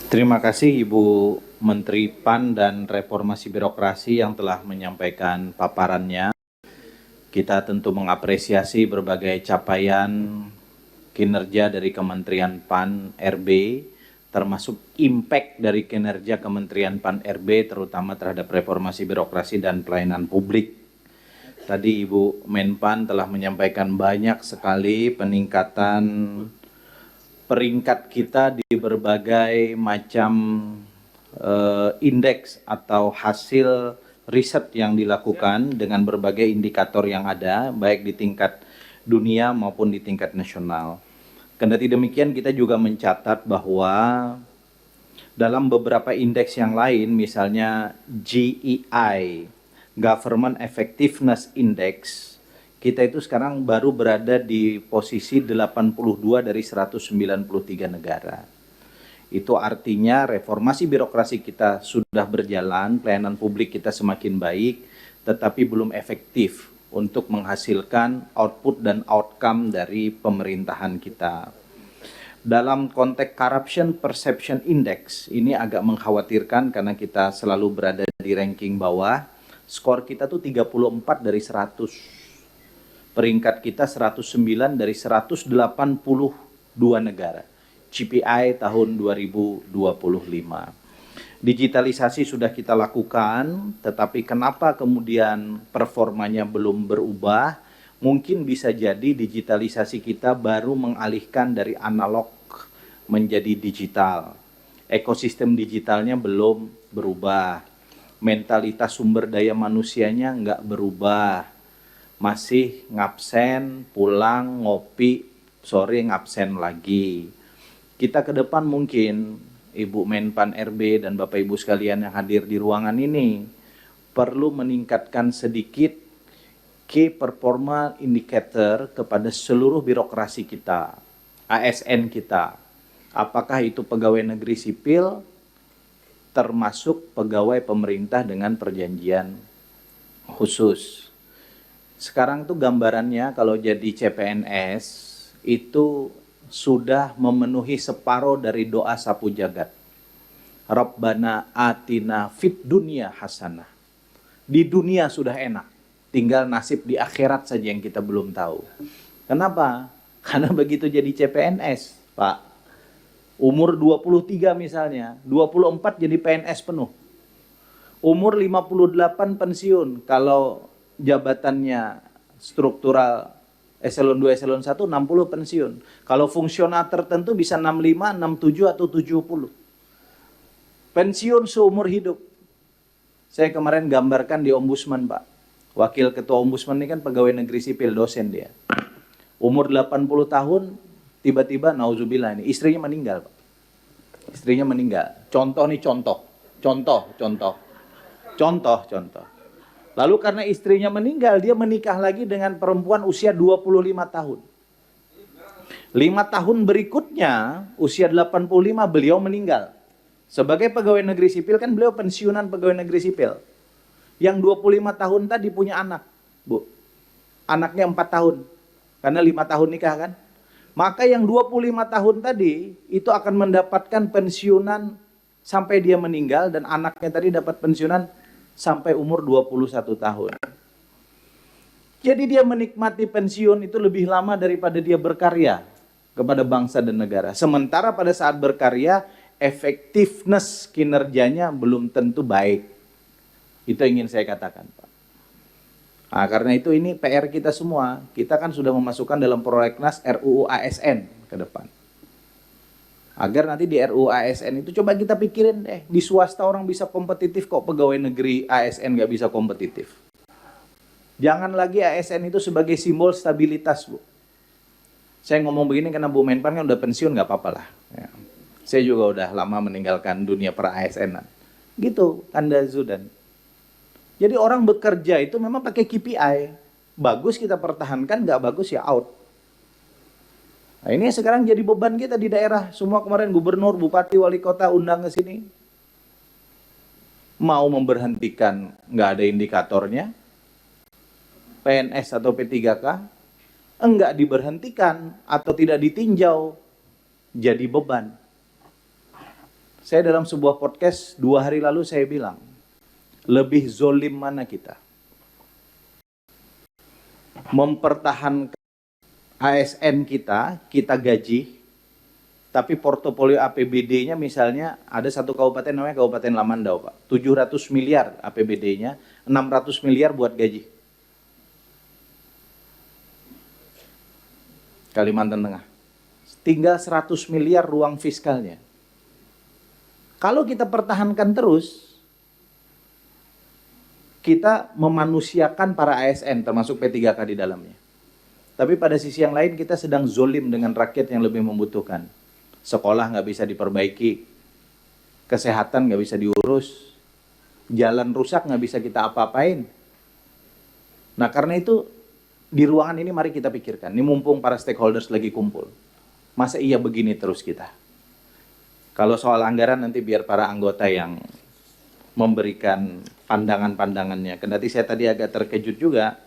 Terima kasih Ibu Menteri PAN dan Reformasi Birokrasi yang telah menyampaikan paparannya. Kita tentu mengapresiasi berbagai capaian kinerja dari Kementerian PAN RB, termasuk impact dari kinerja Kementerian PAN RB terutama terhadap reformasi birokrasi dan pelayanan publik. Tadi Ibu Menpan telah menyampaikan banyak sekali peningkatan peringkat kita di berbagai macam indeks atau hasil riset yang dilakukan dengan berbagai indikator yang ada, baik di tingkat dunia maupun di tingkat nasional. Kendati demikian, kita juga mencatat bahwa dalam beberapa indeks yang lain, misalnya GEI, Government Effectiveness Index, kita itu sekarang baru berada di posisi 82 dari 193 negara. Itu artinya reformasi birokrasi kita sudah berjalan, pelayanan publik kita semakin baik, tetapi belum efektif untuk menghasilkan output dan outcome dari pemerintahan kita. Dalam konteks Corruption Perception Index, ini agak mengkhawatirkan karena kita selalu berada di ranking bawah. Skor kita tuh 34 dari 100. Peringkat kita 109 dari 182 negara. GPI tahun 2025. Digitalisasi sudah kita lakukan, tetapi kenapa kemudian performanya belum berubah? Mungkin bisa jadi digitalisasi kita baru mengalihkan dari analog menjadi digital. Ekosistem digitalnya belum berubah. Mentalitas sumber daya manusianya nggak berubah. Masih ngabsen, pulang, ngopi, sore ngabsen lagi. Kita ke depan mungkin, Ibu Menpan RB dan Bapak Ibu sekalian yang hadir di ruangan ini, perlu meningkatkan sedikit key performa indicator kepada seluruh birokrasi kita, ASN kita. Apakah itu pegawai negeri sipil, termasuk pegawai pemerintah dengan perjanjian khusus. Sekarang tuh gambarannya kalau jadi CPNS itu sudah memenuhi separuh dari doa sapu jagat. Rabbana atina fid dunya hasanah. Di dunia sudah enak, tinggal nasib di akhirat saja yang kita belum tahu. Kenapa? Karena begitu jadi CPNS, Pak, umur 23 misalnya, 24 jadi PNS penuh. Umur 58 pensiun, kalau jabatannya struktural eselon 2, eselon 1, 60 pensiun. Kalau fungsional tertentu bisa 65, 67, atau 70. Pensiun seumur hidup. Saya kemarin gambarkan di Ombudsman, Pak. Wakil Ketua Ombudsman ini kan pegawai negeri sipil, dosen dia. Umur 80 tahun, tiba-tiba nauzubillah ini istrinya meninggal, Pak. Istrinya meninggal. Contoh. Lalu karena istrinya meninggal, dia menikah lagi dengan perempuan usia 25 tahun. 5 tahun berikutnya, usia 85 beliau meninggal. Sebagai pegawai negeri sipil kan beliau pensiunan pegawai negeri sipil. Yang 25 tahun tadi punya anak, Bu. Anaknya 4 tahun. Karena 5 tahun nikah kan. Maka yang 25 tahun tadi itu akan mendapatkan pensiunan sampai dia meninggal, dan anaknya tadi dapat pensiunan sampai umur 21 tahun. Jadi dia menikmati pensiun itu lebih lama daripada dia berkarya kepada bangsa dan negara. Sementara pada saat berkarya, effectiveness kinerjanya belum tentu baik. Itu yang ingin saya katakan, Pak. Nah, karena itu ini PR kita semua. Kita kan sudah memasukkan dalam prolegnas RUU ASN ke depan. Agar nanti di RUU ASN itu coba kita pikirin deh. Di swasta orang bisa kompetitif kok, pegawai negeri ASN nggak bisa kompetitif. Jangan lagi ASN itu sebagai simbol stabilitas, Bu. Saya ngomong begini karena Bu Menpan kan udah pensiun, nggak apa-apa lah. Ya. Saya juga udah lama meninggalkan dunia per ASN. Gitu, Anda Zudan. Jadi orang bekerja itu memang pakai KPI. Bagus kita pertahankan, nggak bagus ya out. Nah, ini sekarang jadi beban kita di daerah. Semua kemarin gubernur, bupati, wali kota undang ke sini. Mau memberhentikan, nggak ada indikatornya. PNS atau P3K, enggak diberhentikan atau tidak ditinjau, jadi beban. Saya dalam sebuah podcast 2 hari lalu saya bilang, lebih zolim mana kita? Mempertahankan ASN kita gaji, tapi portofolio APBD-nya misalnya ada satu kabupaten namanya Kabupaten Lamandau, Pak. 700 miliar APBD-nya, 600 miliar buat gaji. Kalimantan Tengah. Tinggal 100 miliar ruang fiskalnya. Kalau kita pertahankan terus, kita memanusiakan para ASN, termasuk P3K di dalamnya. Tapi pada sisi yang lain kita sedang zolim dengan rakyat yang lebih membutuhkan. Sekolah nggak bisa diperbaiki, kesehatan nggak bisa diurus, jalan rusak nggak bisa kita apa-apain. Nah karena itu, di ruangan ini mari kita pikirkan, ini mumpung para stakeholders lagi kumpul. Masa iya begini terus kita? Kalau soal anggaran nanti biar para anggota yang memberikan pandangan-pandangannya. Kendati saya tadi agak terkejut juga.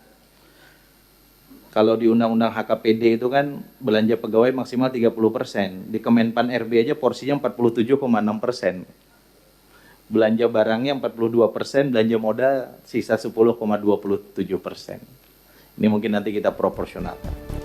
Kalau di Undang-Undang HKPD itu kan belanja pegawai maksimal 30%. Di Kemenpan RB aja porsinya 47,6%. Belanja barangnya 42%, belanja modal sisa 10,27%. Ini mungkin nanti kita proporsionalkan.